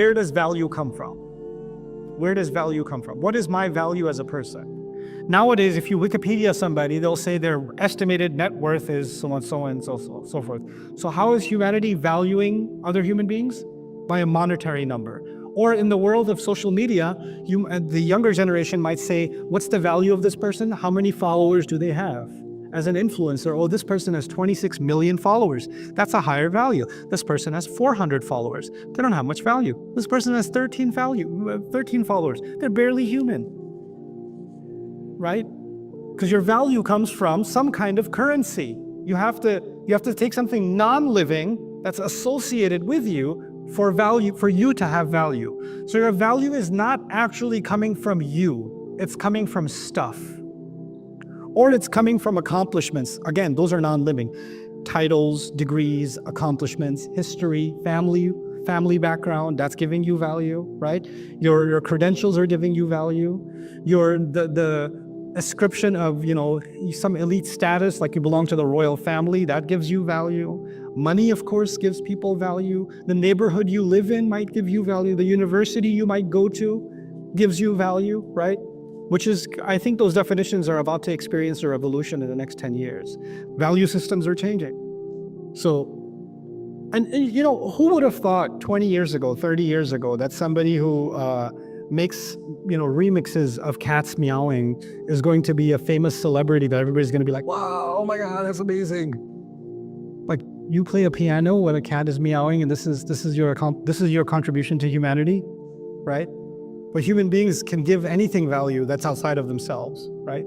Where does value come from? Where does value come from? What is my value as a person? Nowadays, if you Wikipedia somebody, they'll say their estimated net worth is so and so and so forth. So how is humanity valuing other human beings? By a monetary number. Or in the world of social media, the younger generation might say, what's the value of this person? How many followers do they have? As an influencer, oh, this person has 26 million followers. That's a higher value. This person has 400 followers. They don't have much value. This person has 13 followers. They're barely human, right? Because your value comes from some kind of currency. You have to take something non-living that's associated with you for you to have value. So your value is not actually coming from you. It's coming from stuff. Or it's coming from accomplishments. Again, those are non-living. Titles, degrees, accomplishments, history, family background, that's giving you value, right? Your credentials are giving you value. The ascription of, some elite status, like you belong to the royal family, that gives you value. Money, of course, gives people value. The neighborhood you live in might give you value. The university you might go to gives you value, right? Which is, I think those definitions are about to experience a revolution in the next 10 years. Value systems are changing. So, and who would have thought 20 years ago, 30 years ago, that somebody who makes, remixes of cats meowing is going to be a famous celebrity that everybody's going to be like, wow, oh my God, that's amazing. Like, you play a piano when a cat is meowing, and this is your contribution to humanity, right? But human beings can give anything value that's outside of themselves, right?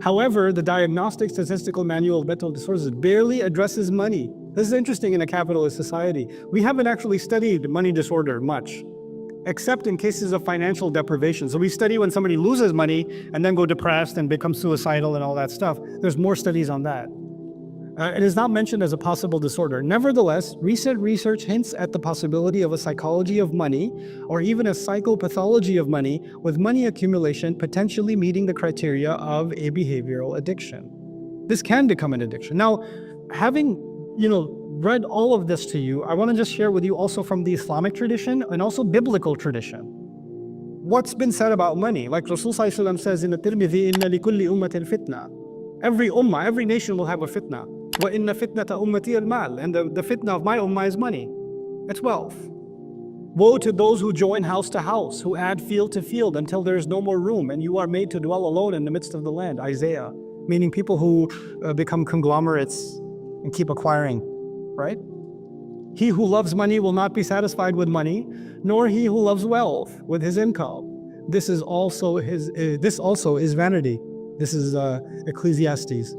However, the Diagnostic Statistical Manual of Mental Disorders barely addresses money. This is interesting in a capitalist society. We haven't actually studied money disorder much, except in cases of financial deprivation. So we study when somebody loses money and then go depressed and become suicidal and all that stuff. There's more studies on that. It is not mentioned as a possible disorder. Nevertheless, recent research hints at the possibility of a psychology of money, or even a psychopathology of money, with money accumulation potentially meeting the criteria of a behavioral addiction. This can become an addiction. Now, having, read all of this to you, I want to just share with you also from the Islamic tradition and also biblical tradition. What's been said about money? Like Rasul Sallallahu Alaihi Wasallam says in the Tirmidhi, "Inna likulli ummatin fitna." Every ummah, every nation will have a fitna. وَإِنَّ فِتْنَةَ أُمَّتِي الْمَالِ. And the fitna of my ummah is money. It's wealth. Woe to those who join house to house, who add field to field until there is no more room, and you are made to dwell alone in the midst of the land. Isaiah. Meaning people who become conglomerates and keep acquiring, right? He who loves money will not be satisfied with money, nor he who loves wealth with his income. This also is vanity. This is Ecclesiastes.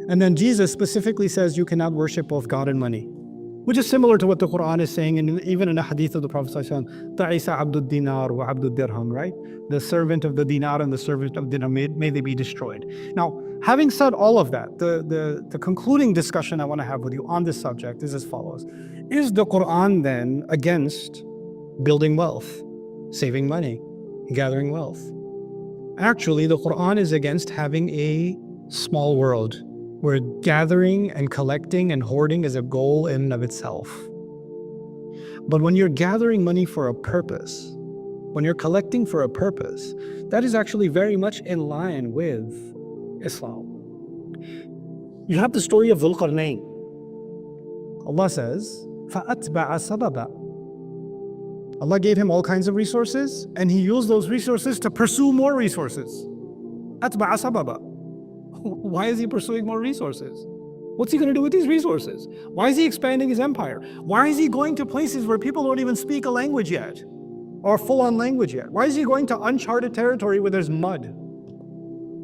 And then Jesus specifically says you cannot worship both God and money, which is similar to what the Quran is saying, and even in a hadith of the Prophet ﷺ, "Ta'isa abdud dinar wa abdud dirham," right? The servant of the dinar and the servant of dirham, may they be destroyed. Now, having said all of that, the concluding discussion I want to have with you on this subject is as follows. Is the Quran then against building wealth, saving money, gathering wealth? Actually, the Quran is against having a small world, where gathering and collecting and hoarding is a goal in and of itself. But when you're gathering money for a purpose, when you're collecting for a purpose, that is actually very much in line with Islam. You have the story of Dhul Qarnain. Allah says, فَأَتْبَعَ سَبَبًا. Allah gave him all kinds of resources, and he used those resources to pursue more resources. أَتْبَعَ سَبَبًا. Why is he pursuing more resources? What's he going to do with these resources? Why is he expanding his empire? Why is he going to places where people don't even speak a language yet, or full-on language yet? Why is he going to uncharted territory where there's mud?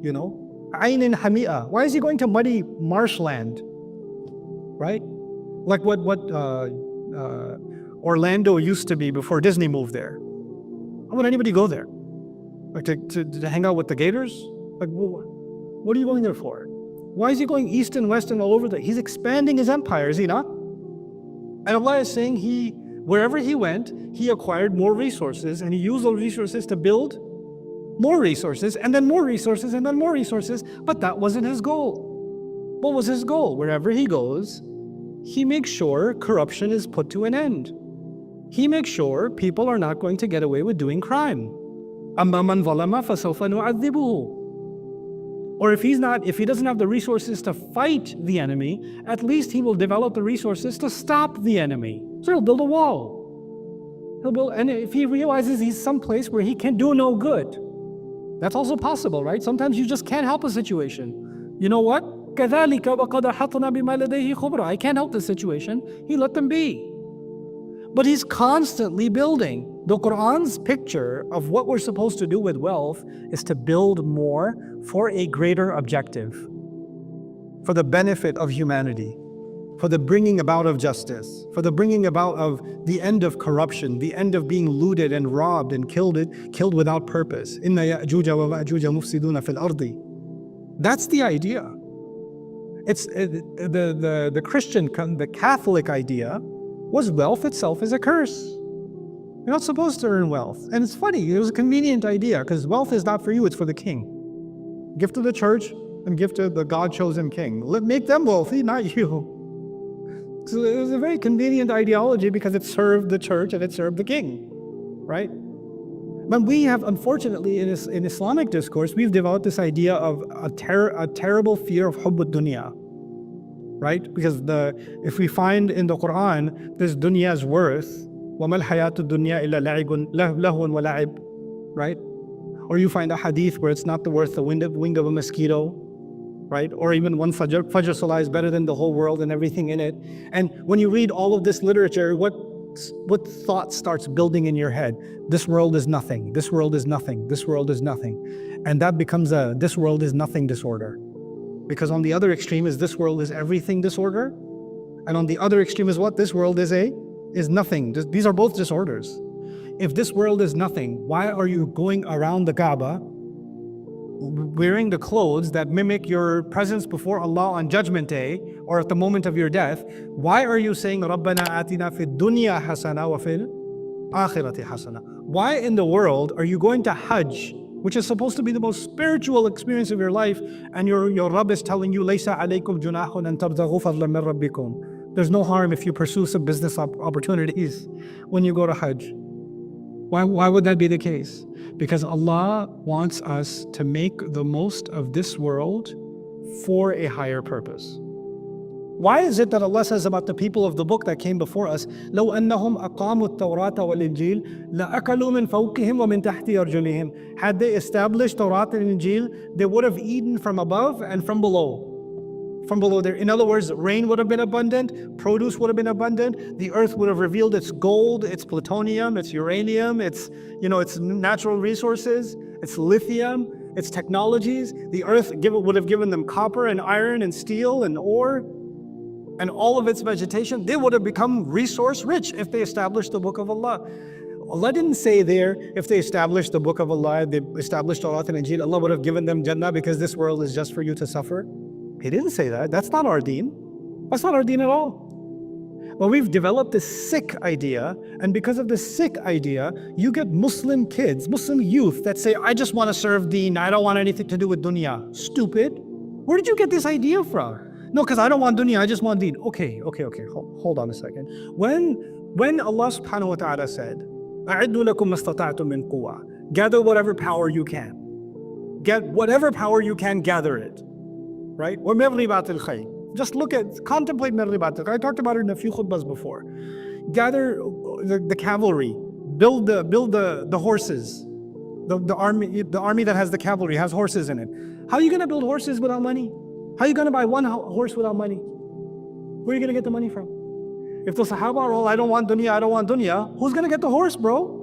Ainin Hami'a. Why is he going to muddy marshland? Right? Like what Orlando used to be before Disney moved there. Why would anybody go there? Like to hang out with the gators? Like, what are you going there for? Why is he going east and west and all over he's expanding his empire, is he not? And Allah is saying wherever he went, he acquired more resources, and he used those resources to build more resources, and then more resources, and then more resources. But that wasn't his goal. What was his goal? Wherever he goes, he makes sure corruption is put to an end. he makes sure people are not going to get away with doing crime. أَمَّا مَنْ ظَلَمَ فَسَوْفَ نُعَذِّبُهُ. Or if he doesn't have the resources to fight the enemy, at least he will develop the resources to stop the enemy. So he'll build a wall. And if he realizes he's someplace where he can do no good, that's also possible, right? Sometimes you just can't help a situation. You know what? كَذَلِكَ وَقَدْ أَحَطْنَا بِمَا لَدَيْهِ خُبْرًا. I can't help the situation. He let them be. But he's constantly building. The Quran's picture of what we're supposed to do with wealth is to build more for a greater objective, for the benefit of humanity, for the bringing about of justice, for the bringing about of the end of corruption, the end of being looted and robbed and killed without purpose. إِنَّ يَأْجُوجَ وَمَأْجُوجَ مُفْسِدُونَ فِي الْأَرْضِ. That's the idea. It's the Christian, the Catholic idea was wealth itself is a curse. You're not supposed to earn wealth. And it's funny, it was a convenient idea because wealth is not for you, it's for the king. Give to the church and give to the God-chosen king. Make them wealthy, not you. So it was a very convenient ideology because it served the church and it served the king, right? But we have, unfortunately, in Islamic discourse, we've developed this idea of a terrible fear of hubb ad-dunya, right? Because if we find in the Quran, this dunya's worth, وَمَا الْحَيَاةُ الدُّنْيَا إِلَّا لَهْوٌ وَلَعِبٌ, right? Or you find a hadith where it's not worth the wing of a mosquito, right? Or even one Fajr Salah is better than the whole world and everything in it. And when you read all of this literature, what thought starts building in your head? This world is nothing. This world is nothing. This world is nothing. And that becomes a this world is nothing disorder. Because on the other extreme is this world is everything disorder. And on the other extreme is what? This world is nothing. These are both disorders. If this world is nothing, why are you going around the Kaaba wearing the clothes that mimic your presence before Allah on Judgment Day or at the moment of your death? Why are you saying رَبَّنَا آتِنَا فِي الدُّنْيَا حَسَنَةً وَفِي الْآخِرَةِ حَسَنَةً? Why in the world are you going to Hajj, which is supposed to be the most spiritual experience of your life, and your Rabb is telling you لَيْسَ عَلَيْكُمْ جُنَاحٌ أَن تَبْتَغُوا فَضْلًا مِنْ رَبِّكُمْ? There's no harm if you pursue some business opportunities when you go to Hajj. Why would that be the case? Because Allah wants us to make the most of this world for a higher purpose. Why is it that Allah says about the people of the book that came before us, لَوْ أَنَّهُمْ أَقَامُوا التَّوْرَاةَ وَالْإِنْجِيلَ لَأَكَلُوا مِنْ فَوْقِهِمْ وَمِنْ تَحْتِ أَرْجُلِهِمْ? Had they established Torah and Injil, they would have eaten from above and from below. From below there. In other words, rain would have been abundant, produce would have been abundant, the earth would have revealed its gold, its plutonium, its uranium, its natural resources, its lithium, its technologies. The earth would have given them copper and iron and steel and ore and all of its vegetation. They would have become resource rich if they established the book of Allah. Allah didn't say there, if they established the book of Allah, they established Torah and Injil, Allah would have given them Jannah because this world is just for you to suffer. He didn't say that. That's not our deen. That's not our deen at all. But we've developed this sick idea, and because of this sick idea, you get Muslim kids, Muslim youth that say, I just want to serve deen, I don't want anything to do with dunya. Stupid. Where did you get this idea from? No, because I don't want dunya, I just want deen. Okay. Hold on a second. When Allah subhanahu wa ta'ala said, أَعِدُّ لَكُمْ مَا اسْتَطَعْتُم مِّن قُوَّةٍ, gather whatever power you can. Get whatever power you can, gather it. Right? Or مَغْرِبَاتِ الْخَيْرِ. Just contemplate مَغْرِبَاتِ الْخَيْرِ. I talked about it in a few khutbahs before. Gather the cavalry, build the horses. The army that has the cavalry has horses in it. How are you going to build horses without money? How are you going to buy one horse without money? Where are you going to get the money from? If the Sahaba are all, I don't want dunya, who's going to get the horse, bro?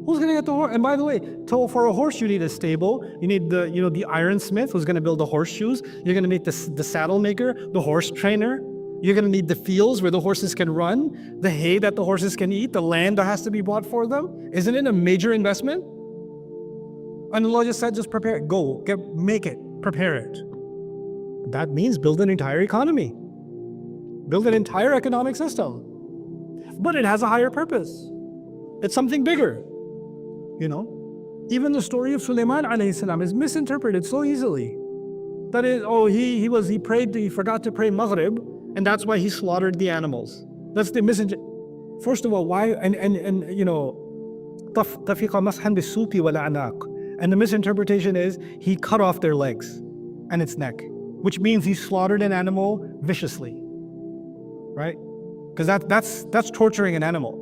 Who's going to get the horse? And by the way, for a horse, you need a stable. You need the ironsmith who's going to build the horseshoes. You're going to need the saddle maker, the horse trainer. You're going to need the fields where the horses can run, the hay that the horses can eat, the land that has to be bought for them. Isn't it a major investment? And Allah just said, just prepare it. Go, make it, prepare it. That means build an entire economy. Build an entire economic system. But it has a higher purpose. It's something bigger. Even the story of Sulaiman alayhi salam is misinterpreted so easily. That is, he forgot to pray Maghrib, and that's why he slaughtered the animals. That's the misinterpretation. First of all, why, and you know, طفق مسحا بالسوق والأعناق. And the misinterpretation is he cut off their legs and its neck, which means he slaughtered an animal viciously, right? Because that's torturing an animal.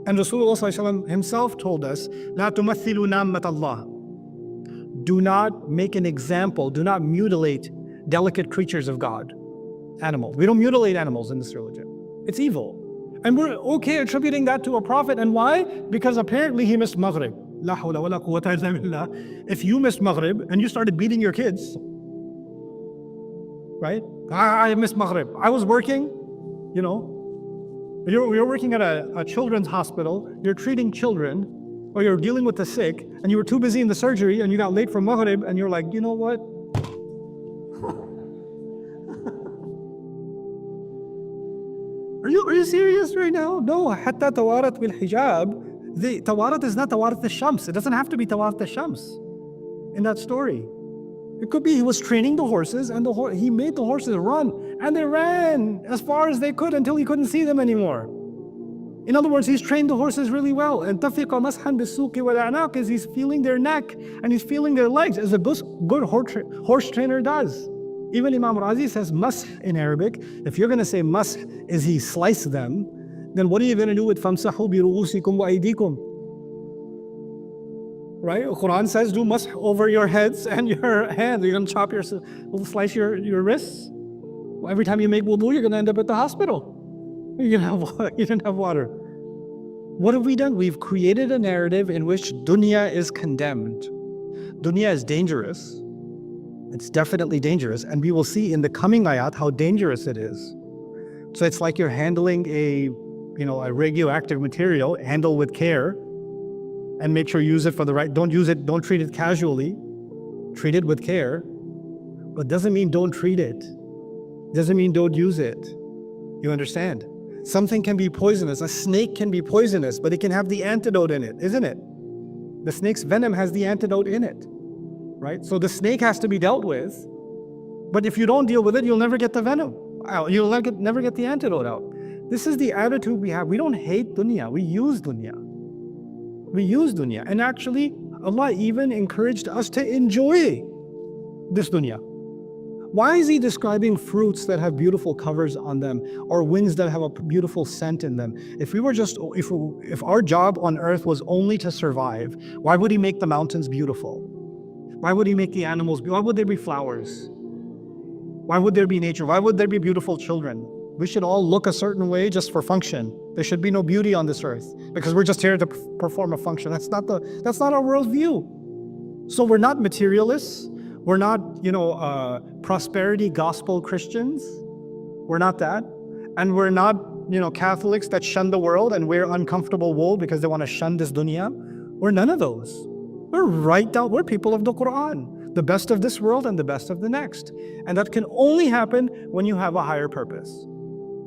And Rasulullah ﷺ himself told us, لا تمثلوا نامة الله. Do not make an example, do not mutilate delicate creatures of God. Animal. We don't mutilate animals in this religion. It's evil. And we're okay attributing that to a prophet. And why? Because apparently he missed Maghrib. La hawla wa la quwwata illa billah. If you missed Maghrib and you started beating your kids, right? I missed Maghrib. I was working, you know. You're working at a children's hospital, you're treating children, or you're dealing with the sick, and you were too busy in the surgery and you got late for Maghrib, and you're like, you know what? Are you serious right now? No, حتى توارت بالحجاب. The tawarat is not tawarat al-shams. It doesn't have to be tawarat al-shams in that story. It could be he was training the horses and he made the horses run, and they ran as far as they could until he couldn't see them anymore. In other words, he's trained the horses really well. And tafiqa mashan bisuki wal a'naq is he's feeling their neck and he's feeling their legs, as a good horse trainer does. Even Imam Razi says mash in Arabic. If you're going to say mash is he sliced them, then what are you going to do with famsahu bi ru'usikum wa aydikum? Right? The Quran says do mash over your heads and your hands. You're going to slice your wrists. Well, every time you make wudu, you're going to end up at the hospital. You didn't have water. What have we done? We've created a narrative in which dunya is condemned. Dunya is dangerous. It's definitely dangerous. And we will see in the coming ayat how dangerous it is. So it's like you're handling a radioactive material, handle with care, and make sure you use it for the right, don't treat it casually, treat it with care. But doesn't mean don't treat it. Doesn't mean don't use it. You understand? Something can be poisonous. A snake can be poisonous, but it can have the antidote in it, isn't it? The snake's venom has the antidote in it, right? So the snake has to be dealt with, but if you don't deal with it, you'll never get the venom out. You'll never get the antidote out. This is the attitude we have. We don't hate dunya, we use dunya. We use dunya. And actually, Allah even encouraged us to enjoy this dunya. Why is He describing fruits that have beautiful covers on them, or winds that have a beautiful scent in them? If our job on earth was only to survive, why would He make the mountains beautiful? Why would He make the animals beautiful? Why would there be flowers? Why would there be nature? Why would there be beautiful children? We should all look a certain way just for function. There should be no beauty on this earth because we're just here to perform a function. That's not our worldview. So we're not materialists. We're not, prosperity gospel Christians. We're not that. And we're not, Catholics that shun the world and wear uncomfortable wool because they want to shun this dunya. We're none of those. We're people of the Quran, the best of this world and the best of the next. And that can only happen when you have a higher purpose.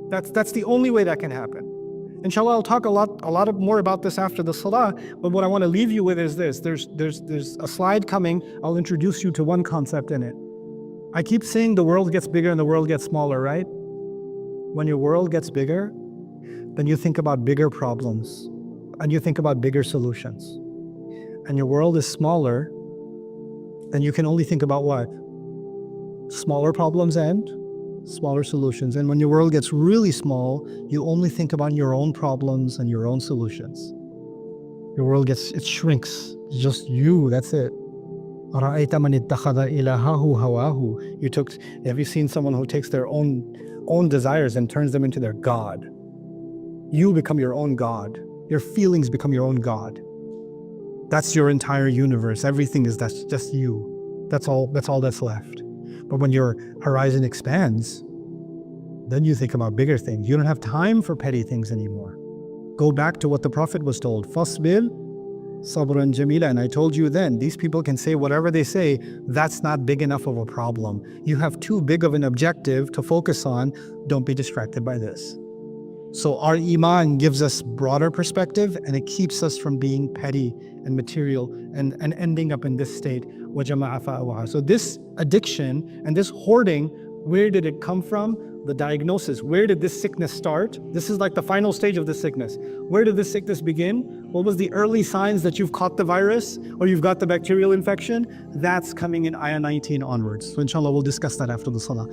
That's the only way that can happen. Inshallah, I'll talk a lot more about this after the salah, but what I want to leave you with is this. There's a slide coming. I'll introduce you to one concept in it. I keep saying the world gets bigger and the world gets smaller, right? When your world gets bigger, then you think about bigger problems and you think about bigger solutions. And your world is smaller, then you can only think about what? Smaller problems and smaller solutions. And when your world gets really small, you only think about your own problems and your own solutions. Your world it shrinks. It's just you, that's it. Have you seen someone who takes their own desires and turns them into their God? You become your own God. Your feelings become your own God. That's your entire universe. Everything that's just you. That's all that's left. But when your horizon expands, then you think about bigger things. You don't have time for petty things anymore. Go back to what the Prophet was told. Fasbil sabran jamila. And I told you then, these people can say whatever they say. That's not big enough of a problem. You have too big of an objective to focus on. Don't be distracted by this. So our iman gives us broader perspective, and it keeps us from being petty and material and ending up in this state. So this addiction and this hoarding Where did it come from? The diagnosis. Where did this sickness start? This is like the final stage of the sickness. Where did this sickness begin? What was the early signs that you've caught the virus or you've got the bacterial infection? That's coming in ayah 19 onwards. So inshallah, we'll discuss that after the salah.